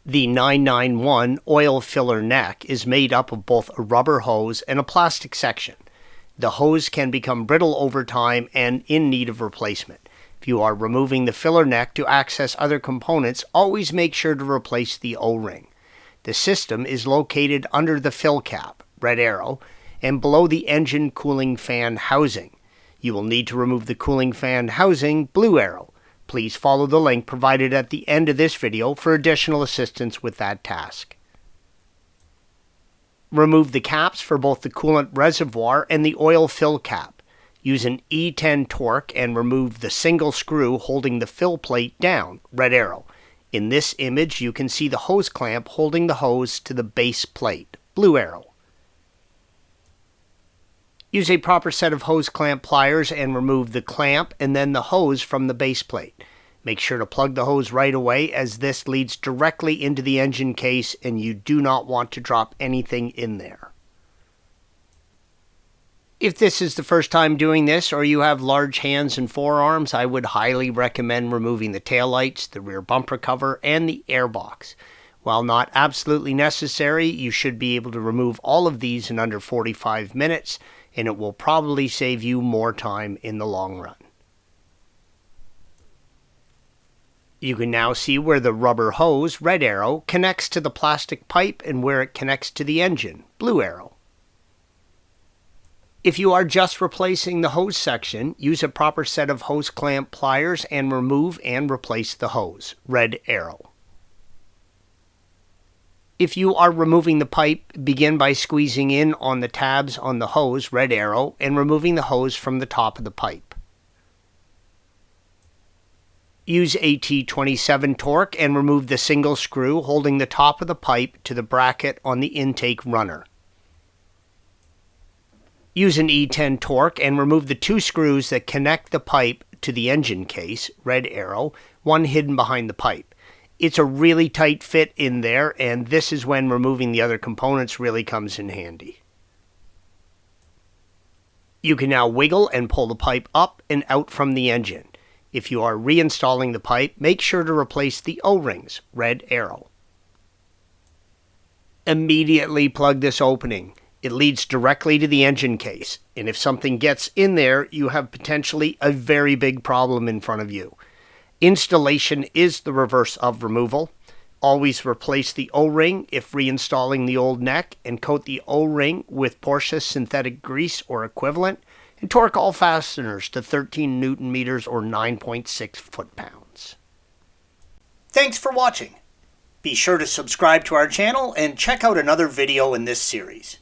The 991 oil filler neck is made up of both a rubber hose and a plastic section. The hose can become brittle over time and in need of replacement. If you are removing the filler neck to access other components, always make sure to replace the O-ring. The system is located under the fill cap, red arrow, and below the engine cooling fan housing. You will need to remove the cooling fan housing, blue arrow. Please follow the link provided at the end of this video for additional assistance with that task. Remove the caps for both the coolant reservoir and the oil fill cap. Use an E10 Torx and remove the single screw holding the fill plate down, red arrow. In this image, you can see the hose clamp holding the hose to the base plate, blue arrow. Use a proper set of hose clamp pliers and remove the clamp and then the hose from the base plate. Make sure to plug the hose right away as this leads directly into the engine case and you do not want to drop anything in there. If this is the first time doing this or you have large hands and forearms, I would highly recommend removing the taillights, the rear bumper cover, and the airbox. While not absolutely necessary, you should be able to remove all of these in under 45 minutes, and it will probably save you more time in the long run. You can now see where the rubber hose, red arrow, connects to the plastic pipe and where it connects to the engine, blue arrow. If you are just replacing the hose section, use a proper set of hose clamp pliers and remove and replace the hose, red arrow. If you are removing the pipe, begin by squeezing in on the tabs on the hose, red arrow, and removing the hose from the top of the pipe. Use a T27 Torx and remove the single screw holding the top of the pipe to the bracket on the intake runner. Use an E10 Torx and remove the two screws that connect the pipe to the engine case, red arrow, one hidden behind the pipe. It's a really tight fit in there, and this is when removing the other components really comes in handy. You can now wiggle and pull the pipe up and out from the engine. If you are reinstalling the pipe, make sure to replace the O-rings, red arrow. Immediately plug this opening. It leads directly to the engine case, and if something gets in there, you have potentially a very big problem in front of you. Installation is the reverse of removal. Always replace the O-ring if reinstalling the old neck and coat the O-ring with Porsche synthetic grease or equivalent and torque all fasteners to 13 Newton meters or 9.6 foot-pounds. Thanks for watching. Be sure to subscribe to our channel and check out another video in this series.